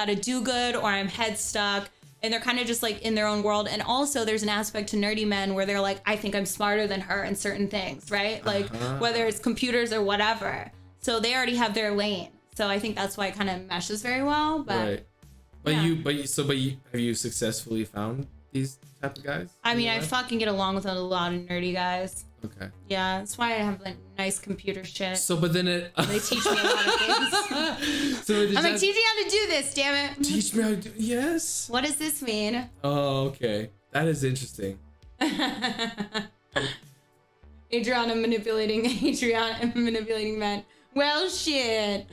gotta do good or I'm head stuck. And they're kind of just like in their own world. And also there's an aspect to nerdy men where they're like, I think I'm smarter than her in certain things, right? Like whether it's computers or whatever. So they already have their lane. So I think that's why it kind of meshes very well. But right. But have you successfully found these type of guys? I mean, I fucking get along with a lot of nerdy guys. Okay. Yeah, that's why I have like nice computer shit. So, but then they teach me a lot of things. So I'm like, teach me how to do this, damn it. Teach me how to do. Yes. What does this mean? Oh, okay. That is interesting. Adriana manipulating men. Well, shit.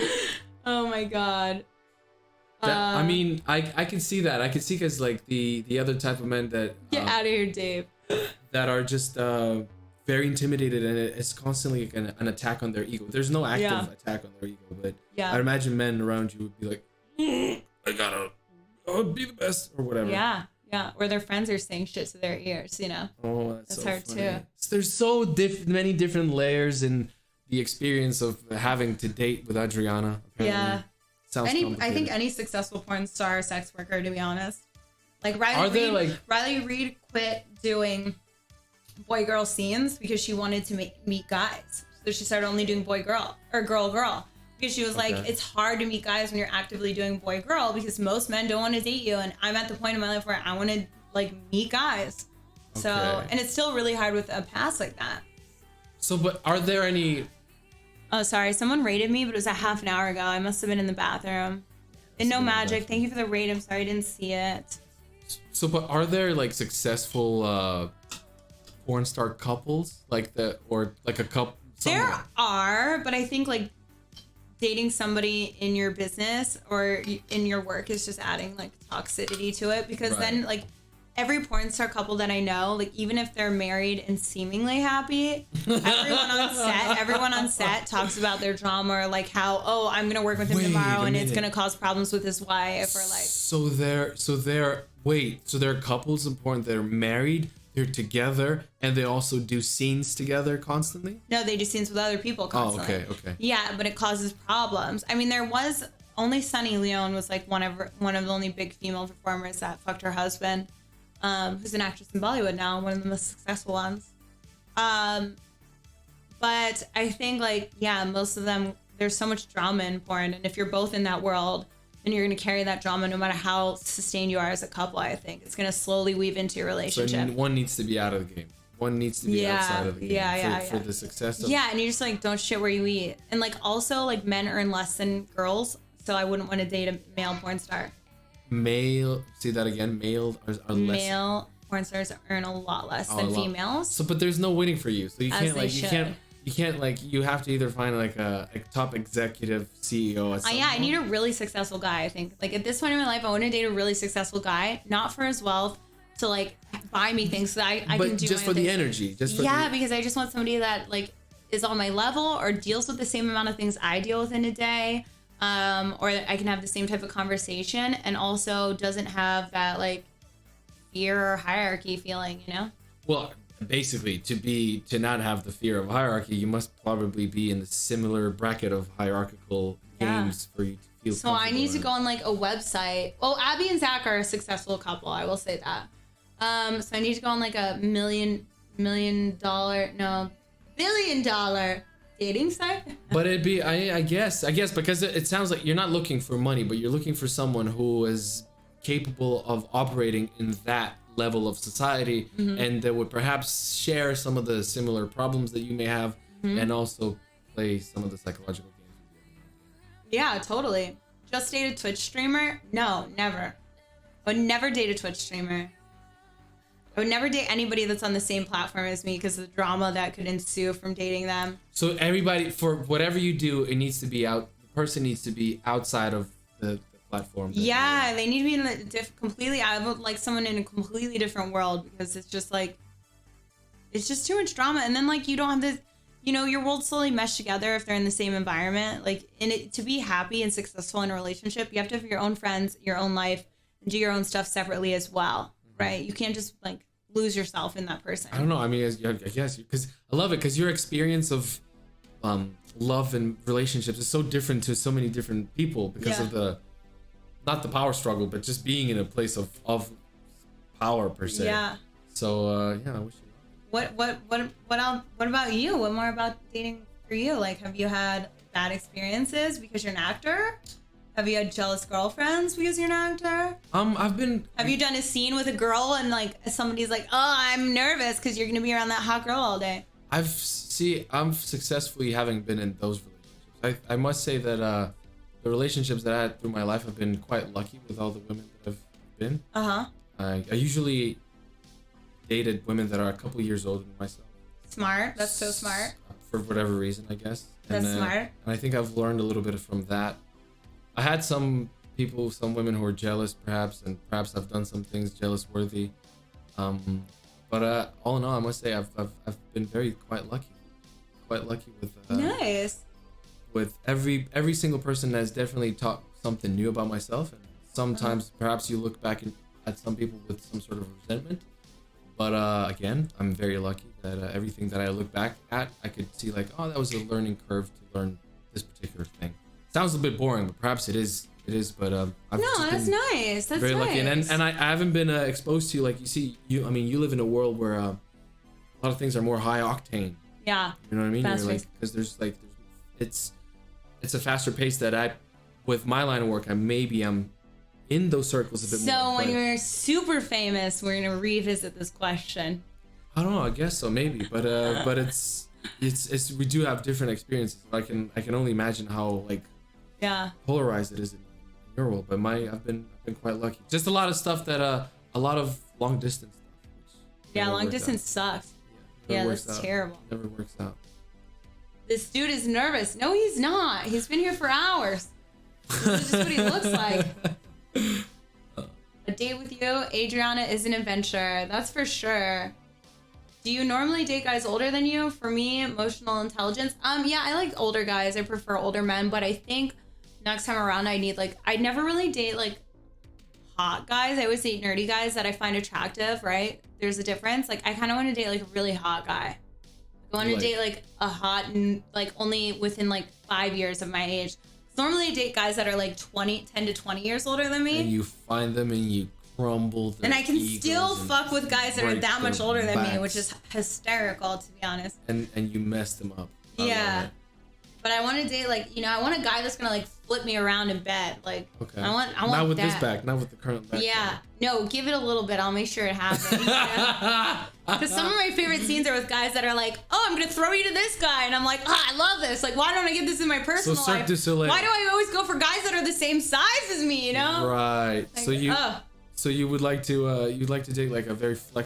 Oh my god. I mean, I can see that. I can see because like the other type of men that get out of here, Dave. That are just very intimidated, and it's constantly like an attack on their ego. There's no active attack on their ego, but I imagine men around you would be like, I gotta be the best or whatever. Yeah. Or their friends are saying shit to their ears, you know. Oh, that's so hard funny. too. There's so many different layers in the experience of having to date with Adriana. Apparently. Yeah. Sounds I think any successful porn star, sex worker, to be honest. Like Riley Reid quit doing boy-girl scenes because she wanted to meet guys. So she started only doing boy-girl or girl-girl. Because she was like, it's hard to meet guys when you're actively doing boy-girl because most men don't want to date you. And I'm at the point in my life where I want to like meet guys. So, and it's still really hard with a past like that. So, but are there any... Oh, sorry. Someone rated me, but it was a half an hour ago. I must have been in the bathroom. And no magic. Thank you for the rate. I'm sorry I didn't see it. So, but are there like successful porn star couples or a couple? There are, but I think like dating somebody in your business or in your work is just adding like toxicity to it because then like every porn star couple that I know, like even if they're married and seemingly happy, everyone on set talks about their drama or like how, I'm gonna work with him tomorrow and it's gonna cause problems with his wife or like. So they're couples in porn that are married, they're together, and they also do scenes together constantly? No, they do scenes with other people constantly. Oh, okay. Yeah, but it causes problems. I mean, there was only Sunny Leone was like one of the only big female performers that fucked her husband. Who's an actress in Bollywood now, one of the most successful ones. But I think most of them, there's so much drama in porn, and if you're both in that world and you're going to carry that drama no matter how sustained you are as a couple, I think it's going to slowly weave into your relationship. So one needs to be out of the game. One needs to be outside of the game for the success of and you just like don't shit where you eat. And like also like men earn less than girls, so I wouldn't want to date a male porn star. Male are less. Male porn stars earn a lot less than females. So, but there's no winning for you. So you can't you have to either find like a top executive CEO. I need a really successful guy. I think like at this point in my life, I want to date a really successful guy, not for his wealth, to like buy me things that I can do. But just for the energy, because I just want somebody that like is on my level or deals with the same amount of things I deal with in a day. Or I can have the same type of conversation and also doesn't have that like fear or hierarchy feeling, you know? Well, basically to not have the fear of hierarchy, you must probably be in the similar bracket of hierarchical games for you to feel so I need to go on like a website. Well, Abby and Zach are a successful couple, I will say that. So I need to go on like a billion dollar dating site. But it'd be I guess because it sounds like you're not looking for money, but you're looking for someone who is capable of operating in that level of society, and that would perhaps share some of the similar problems that you may have, and also play some of the psychological games. Yeah, totally. Just date a Twitch streamer? No, never. I would never date a Twitch streamer. I would never date anybody that's on the same platform as me because of the drama that could ensue from dating them. So everybody, for whatever you do, it needs to be the person needs to be outside of the platform. Yeah, they need to be in a I would like someone in a completely different world because it's just too much drama. And then like you don't have this, your worlds slowly mesh together if they're in the same environment. Like to be happy and successful in a relationship, you have to have your own friends, your own life, and do your own stuff separately as well. Right? You can't just like lose yourself in that person. I don't know. I mean, I guess because I love it because your experience of love and relationships is so different to so many different people because of not the power struggle, but just being in a place of power per se. Yeah. So yeah, I wish you luck. What about you? What more about dating for you? Like, have you had bad experiences because you're an actor? Have you had jealous girlfriends because you're an actor? Have you done a scene with a girl and like somebody's like, oh, I'm nervous because you're gonna be around that hot girl all day? I'm successfully having been in those relationships. I must say that the relationships that I had through my life have been quite lucky with all the women that I've been. I usually dated women that are a couple years older than myself. Smart. That's so smart. For whatever reason, I guess. That's smart. And I think I've learned a little bit from that. I had some women who were jealous, perhaps, and perhaps I've done some things jealous worthy. But all in all, I must say I've been quite lucky with nice. With every single person has definitely taught something new about myself, and sometimes perhaps you look back at some people with some sort of resentment. But again, I'm very lucky that everything that I look back at, I could see like, oh, that was a learning curve to learn this particular thing. Sounds a bit boring, but perhaps it is. But I've that's nice. That's very nice. lucky, and I haven't been exposed to, like, you live in a world where a lot of things are more high octane. Yeah. You know what I mean? Fast You're like, because it's a faster pace that with my line of work, I'm in those circles a bit more. So when you're super famous, we're gonna revisit this question. I don't know. I guess so, maybe. But it's we do have different experiences. I can only imagine how polarized it is in your world. But I've been quite lucky. Just a lot of stuff that a lot of long distance stuff. Yeah, long distance sucks. Yeah, that's terrible. Never works out. This dude is nervous. No, he's not. He's been here for hours. This is just what he looks like. A date with you, Adriana, is an adventure. That's for sure. Do you normally date guys older than you? For me, emotional intelligence. Yeah, I like older guys. I prefer older men, but I think next time around I'd never really date like hot guys. I always date nerdy guys that I find attractive, right? There's a difference. Like, I kind of want to date like a really hot guy. I want to date like a hot and like only within like 5 years of my age. Normally I date guys that are like 10 to 20 years older than me. And you find them and you crumble their and I can egos still fuck with guys that are that much older than me, which is hysterical, to be honest. And you mess them up. Yeah. But I want to date I want a guy that's gonna like flip me around in bed. Like, okay. I want not with that. this back, not with the current back. Yeah. No, give it a little bit. I'll make sure it happens. Because some of my favorite scenes are with guys that are like, oh, I'm gonna throw you to this guy, and I'm like, I love this. Like, why don't I get this in my personal life? Why do I always go for guys that are the same size as me? You know? Right. Like, So you would like to date like a very flexible